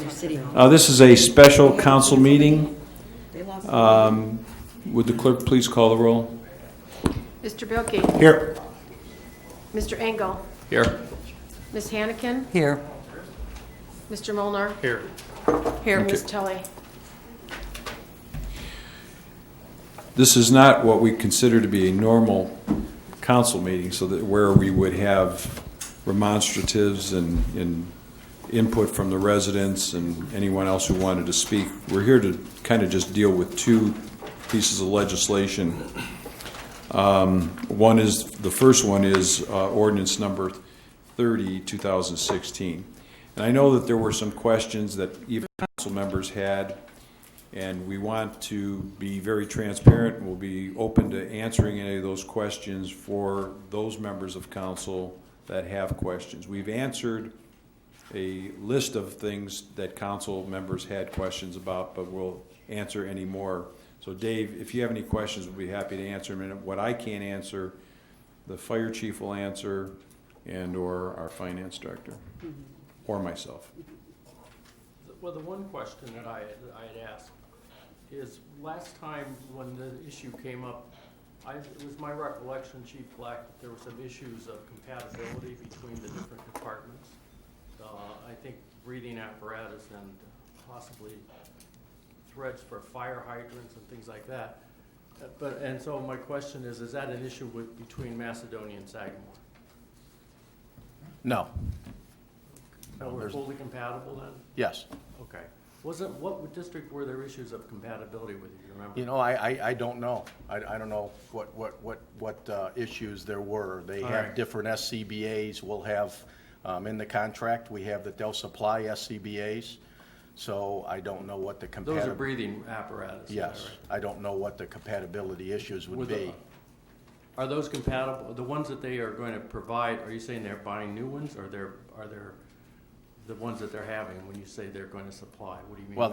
This is a special council meeting. Would the clerk please call the roll? Mr. Bilkey. Here. Mr. Engel. Here. Ms. Hannikin. Here. Mr. Molnar. Here. Here. Okay. Ms. Tully. This is not what we consider to be a normal council meeting, so that where we would have remonstratives and input from the residents and anyone else who wanted to speak. We're here to kind of just deal with two pieces of legislation. The first one is ordinance number 30, 2016. And I know that there were some questions that even council members had, and we want to be very transparent, and we'll be open to answering any of those questions for those members of council that have questions. We've answered a list of things that council members had questions about, but we'll answer any more. So Dave, if you have any questions, we'll be happy to answer them. And what I can't answer, the fire chief will answer, and or our finance director, or myself. Well, the one question that I had asked is, last time when the issue came up, it was my recollection, Chief Black, that there were some issues of compatibility between the different departments. I think breathing apparatus and possibly threads for fire hydrants and things like that. And so my question is that an issue between Macedonia and Sagamore? No. No, we're fully compatible then? Yes. Okay. What district were there issues of compatibility with, you remember? You know, I don't know. I don't know what issues there were. They All have right. different SCBA's. We'll have, in the contract, we have that they'll supply SCBA's. So I don't know what the Those are breathing apparatus. Yes. I don't know what the compatibility issues would be. Are those compatible? The ones that they are going to provide, are you saying they're buying new ones, or are there the ones that they're having when you say they're going to supply? What do you mean? Well,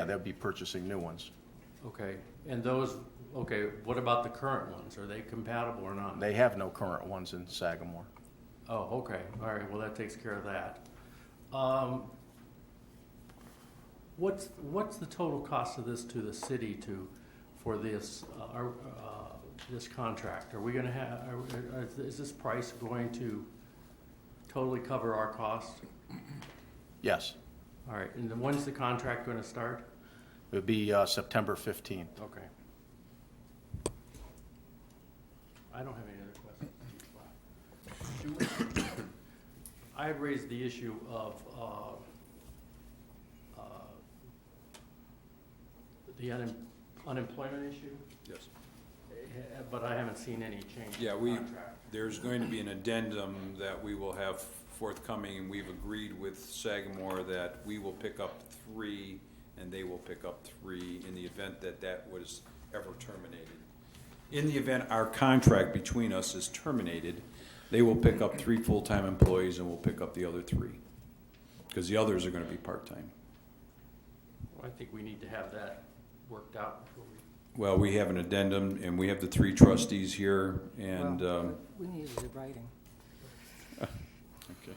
they'll be purchasing new ones. Okay. And those, what about the current ones? Are they compatible or not? They have no current ones in Sagamore. Oh, okay. All right. Well, that takes care of that. What's the total cost of this to the city for this this contract? Are we going to have? Is this price going to totally cover our costs? Yes. All right. And when's the contract going to start? It would be September 15th. Okay. I don't have any other questions. I had raised the issue of the unemployment issue. Yes. But I haven't seen any change. Yeah, in the contract. there's going to be an addendum that we will have forthcoming, and we've agreed with Sagamore that we will pick up 3 and they will pick up 3 in the event that was ever terminated. In the event our contract between us is terminated, they will pick up 3 full-time employees and we'll pick up the other 3, because the others are going to be part-time. Well, I think we need to have that worked out before we. Well, we have an addendum, and we have the 3 trustees here, and We need it in writing. okay.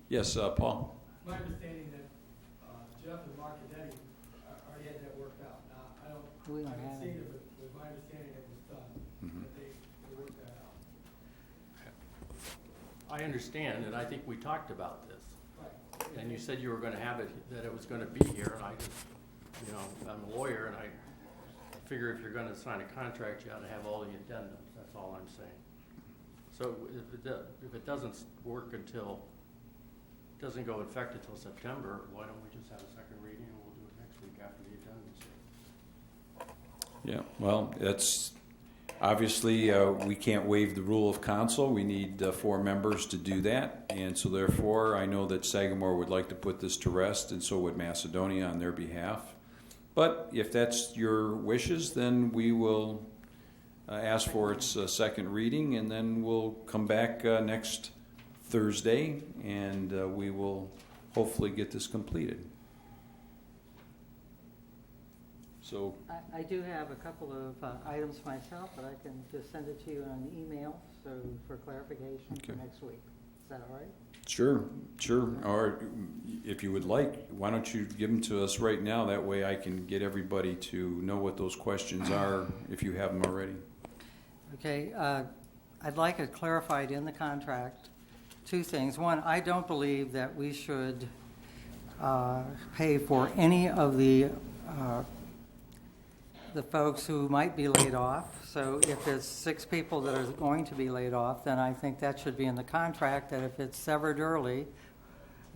Yes, Paul. My understanding that Jeff and Mark Cadetti already had that worked out. Now, We I don't haven't have seen it. it, but it was my understanding it was done, that they worked that out. I understand, and I think we talked about this. Right. And you said you were going to have it, that it was going to be here, and I just, I'm a lawyer, and I figure if you're going to sign a contract, you ought to have all the addendums. That's all I'm saying. So if it doesn't work doesn't go effect until September, why don't we just have a second reading and we'll do it next week after the addendums? Yeah, well, that's obviously we can't waive the rule of council. We need 4 members to do that, and so therefore I know that Sagamore would like to put this to rest, and so would Macedonia on their behalf. But if that's your wishes, then we will ask for its second reading, and then we'll come back next Thursday, and we will hopefully get this completed. So I do have a couple of items myself, but I can just send it to you on email, so for clarification for Okay. next week. Is that all right? Sure. Or if you would like, why don't you give them to us right now? That way I can get everybody to know what those questions are if you have them already. Okay, I'd like it clarified in the contract, two things. One, I don't believe that we should pay for any of the folks who might be laid off. So if it's 6 people that are going to be laid off, then I think that should be in the contract, that if it's severed early,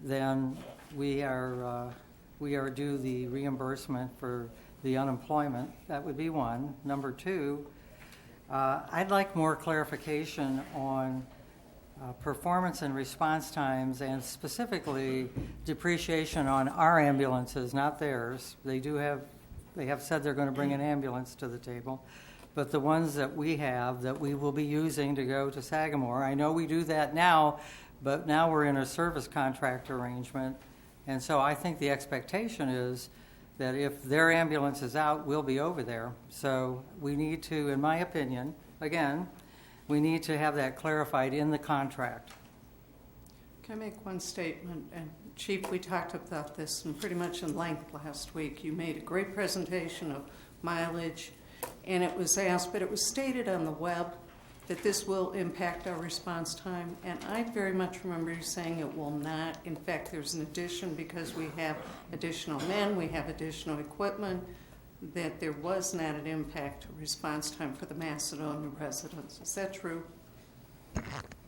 then we are due the reimbursement for the unemployment. That would be one. Number 2, I'd like more clarification on performance and response times, and specifically depreciation on our ambulances, not theirs. They have said they're going to bring an ambulance to the table, but the ones that we have that we will be using to go to Sagamore, I know we do that now, but now we're in a service contract arrangement, and so I think the expectation is that if their ambulance is out, we'll be over there. So we need to, in my opinion, again, we need to have that clarified in the contract. Can I make one statement? And Chief, we talked about this pretty much in length last week. You made a great presentation of mileage, and it was asked, but it was stated on the web that this will impact our response time, and I very much remember you saying it will not. In fact, there's an addition because we have additional men, we have additional equipment, that there was not an impact to response time for the Macedonia residents. Is that true?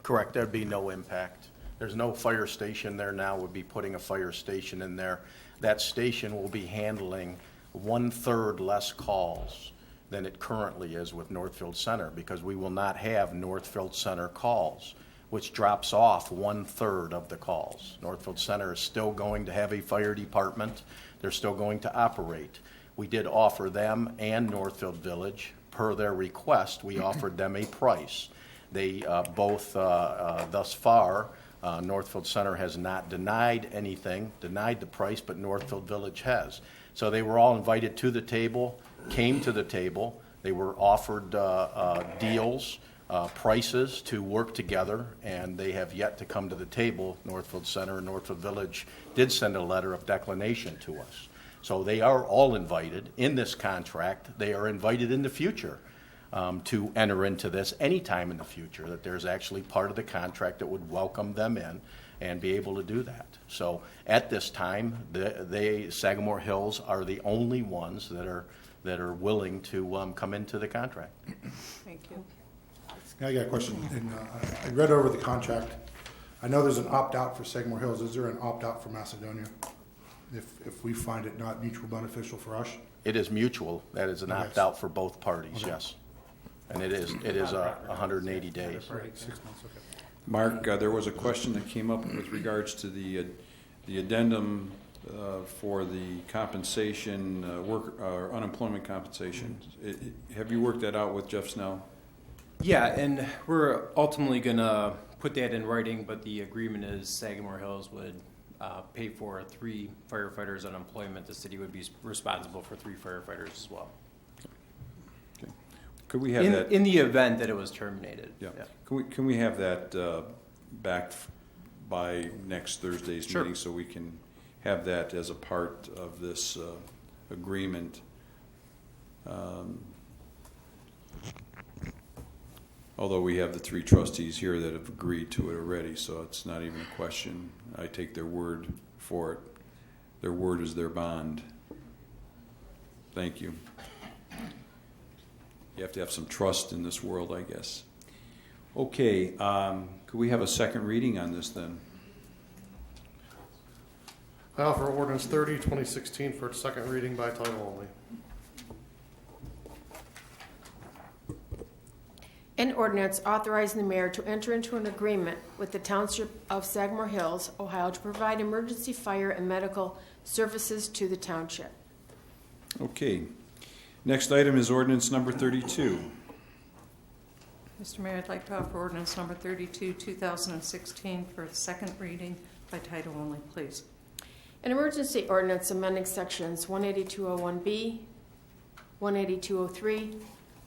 Correct, there'd be no impact. There's no fire station there now. We'll be putting a fire station in there. That station will be handling 1/3 less calls than it currently is with Northfield Center, because we will not have Northfield Center calls, which drops off 1/3 of the calls. Northfield Center is still going to have a fire department. They're still going to operate. We did offer them and Northfield Village, per their request, we offered them a price. They both, thus far, Northfield Center has not denied the price, but Northfield Village has. So they were all invited to the table, came to the table. They were offered deals, prices to work together, and they have yet to come to the table. Northfield Center and Northfield Village did send a letter of declination to us. So they are all invited in this contract. They are invited in the future to enter into this anytime in the future, that there's actually part of the contract that would welcome them in and be able to do that. So at this time, Sagamore Hills are the only ones that are willing to come into the contract. Thank you. I got a question. And, I read over the contract. I know there's an opt-out for Sagamore Hills. Is there an opt-out for Macedonia? If we find it not mutual beneficial for us? It is mutual. That is an Okay. opt-out for both parties, Okay. yes. And it is 180 days. 6 months, okay. Mark, there was a question that came up with regards to the addendum for the compensation, unemployment compensation. Have you worked that out with Jeff Snell? Yeah, and we're ultimately going to put that in writing, but the agreement is Sagamore Hills would pay for 3 firefighters' unemployment. The city would be responsible for 3 firefighters as well. Okay. Could we have that? In the event that it was terminated. Yeah. Can we have that back by next Thursday's Sure. meeting so we can have that as a part of this agreement? Although we have the 3 trustees here that have agreed to it already, so it's not even a question. I take their word for it. Their word is their bond. Thank you. You have to have some trust in this world, I guess. Okay, could we have a second reading on this then? I offer ordinance 30, 2016 for its second reading by title only. An ordinance authorizing the mayor to enter into an agreement with the Township of Sagamore Hills, Ohio, to provide emergency fire and medical services to the township. Okay. Next item is ordinance number 32. Mr. Mayor, I'd like to offer ordinance number 32, 2016 for its second reading by title only, please. An emergency ordinance amending sections 18201B, 18203,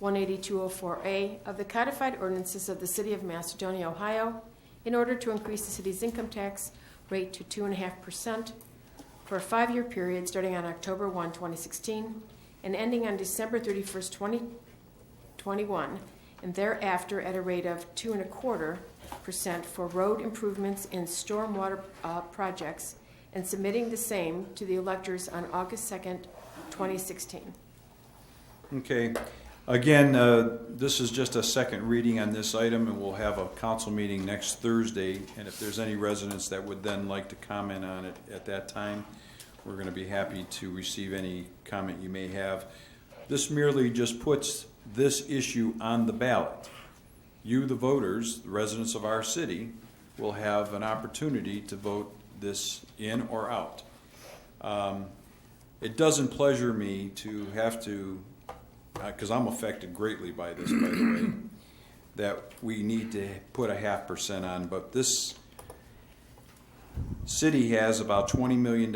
18204A of the codified ordinances of the City of Macedonia, Ohio, in order to increase the city's income tax rate to 2.5% for a 5-year period starting on October 1, 2016, and ending on December 31st, 2021, and thereafter at a rate of 2.25% for road improvements and stormwater projects, and submitting the same to the electors on August 2nd, 2016. Okay. Again, this is just a second reading on this item, and we'll have a council meeting next Thursday. And if there's any residents that would then like to comment on it at that time, we're going to be happy to receive any comment you may have. This merely just puts this issue on the ballot. You, the voters, the residents of our city, will have an opportunity to vote this in or out. It doesn't pleasure me to have to, because I'm affected greatly by this, by the way, that we need to put a 0.5% on, but this city has about $20 million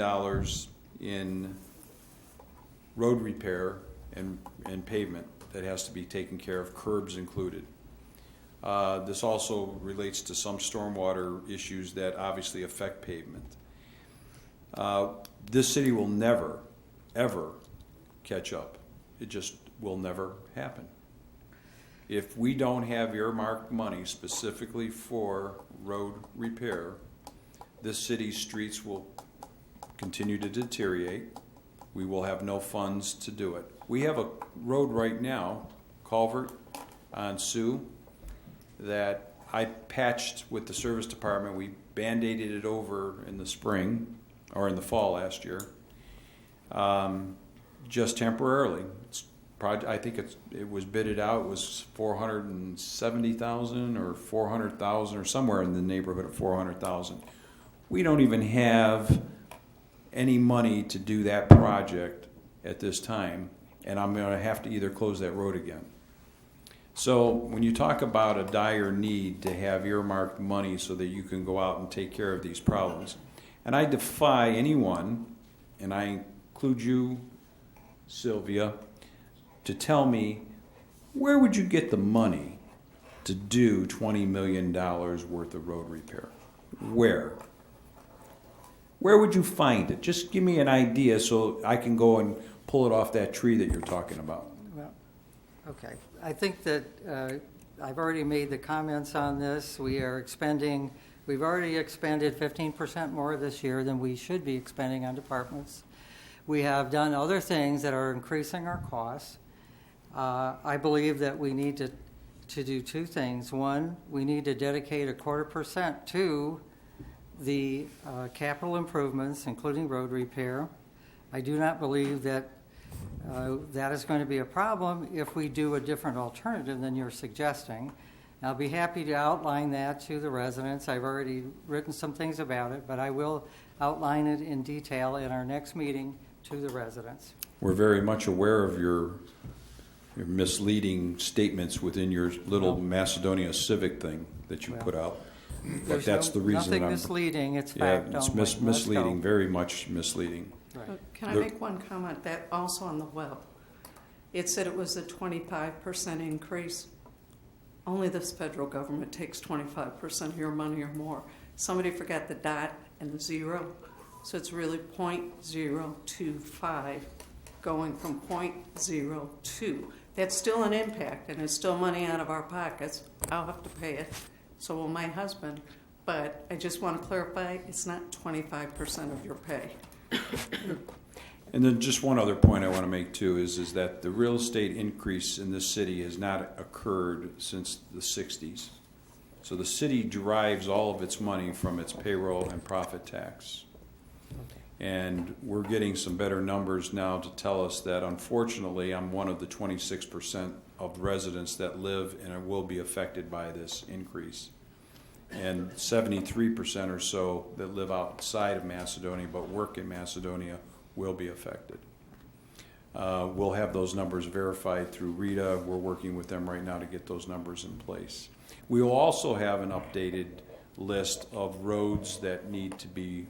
in road repair and pavement that has to be taken care of, curbs included. This also relates to some stormwater issues that obviously affect pavement. This city will never, ever catch up. It just will never happen. If we don't have earmarked money specifically for road repair, this city's streets will continue to deteriorate. We will have no funds to do it. We have a road right now, culvert on Sioux, that I patched with the service department. We band-aided it over in the spring, or in the fall last year, just temporarily. I think it was bidded out. It was $470,000 or $400,000 or somewhere in the neighborhood of $400,000. We don't even have any money to do that project at this time, and I'm going to have to either close that road again. So when you talk about a dire need to have earmarked money so that you can go out and take care of these problems, and I defy anyone, and I include you, Sylvia, to tell me, where would you get the money to do $20 million worth of road repair? Where? Where would you find it? Just give me an idea so I can go and pull it off that tree that you're talking about. Well, okay. I think that I've already made the comments on this. We've already expended 15% more this year than we should be expending on departments. We have done other things that are increasing our costs. I believe that we need to do two things. One, we need to dedicate 0.25% to the capital improvements, including road repair. I do not believe that that is going to be a problem if we do a different alternative than you're suggesting. I'll be happy to outline that to the residents. I've already written some things about it, but I will outline it in detail in our next meeting to the residents. We're very much aware of your misleading statements within your little Macedonia civic thing that you put out. But that's the reason nothing misleading, it's fact it's only. misleading, very much misleading. Right. Can I make one comment? That also on the web, it said it was a 25% increase. Only this federal government takes 25% of your money or more. Somebody forgot the dot and the zero, so it's really 0.025 going from 0.02. That's still an impact, and it's still money out of our pockets. I'll have to pay it. So will my husband. But I just want to clarify, it's not 25% of your pay. And then just one other point I want to make too is that the real estate increase in this city has not occurred since the 60s. So the city derives all of its money from its payroll and profit tax. And we're getting some better numbers now to tell us that unfortunately I'm one of the 26% of residents that live and will be affected by this increase. And 73% or so that live outside of Macedonia but work in Macedonia will be affected. We'll have those numbers verified through RITA. We're working with them right now to get those numbers in place. We will also have an updated list of roads that need to be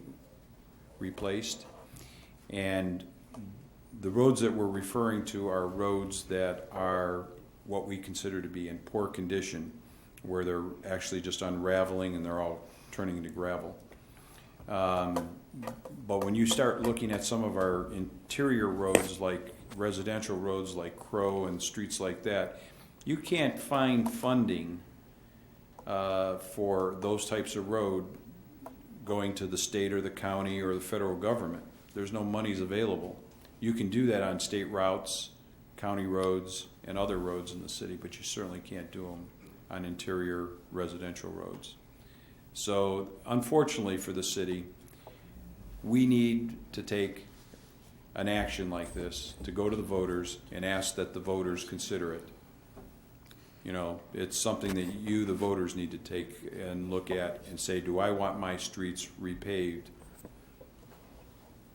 replaced. And the roads that we're referring to are roads that are what we consider to be in poor condition, where they're actually just unraveling and they're all turning into gravel. But when you start looking at some of our interior roads, like residential roads like Crow and streets like that, you can't find funding for those types of road going to the state or the county or the federal government. There's no monies available. You can do that on state routes, county roads, and other roads in the city, but you certainly can't do them on interior residential roads. So unfortunately for the city, we need to take an action like this, to go to the voters and ask that the voters consider it. You know, it's something that you, the voters, need to take and look at and say, do I want my streets repaved?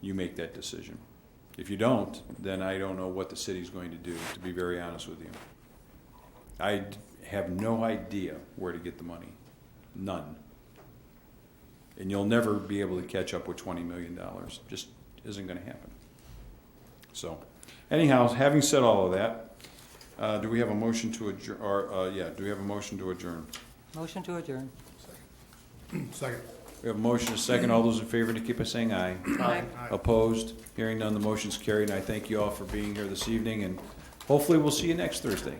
You make that decision. If you don't, then I don't know what the city's going to do, to be very honest with you. I have no idea where to get the money. None. And you'll never be able to catch up with $20 million. Just isn't going to happen. So, anyhow, having said all of that, do we have a motion to adjourn? Do we have a motion to adjourn? Motion to adjourn. Second. We have a motion and a second. All those in favor indicate by saying aye. Aye. Opposed? Hearing none, the motion's carried. And I thank you all for being here this evening, and hopefully we'll see you next Thursday.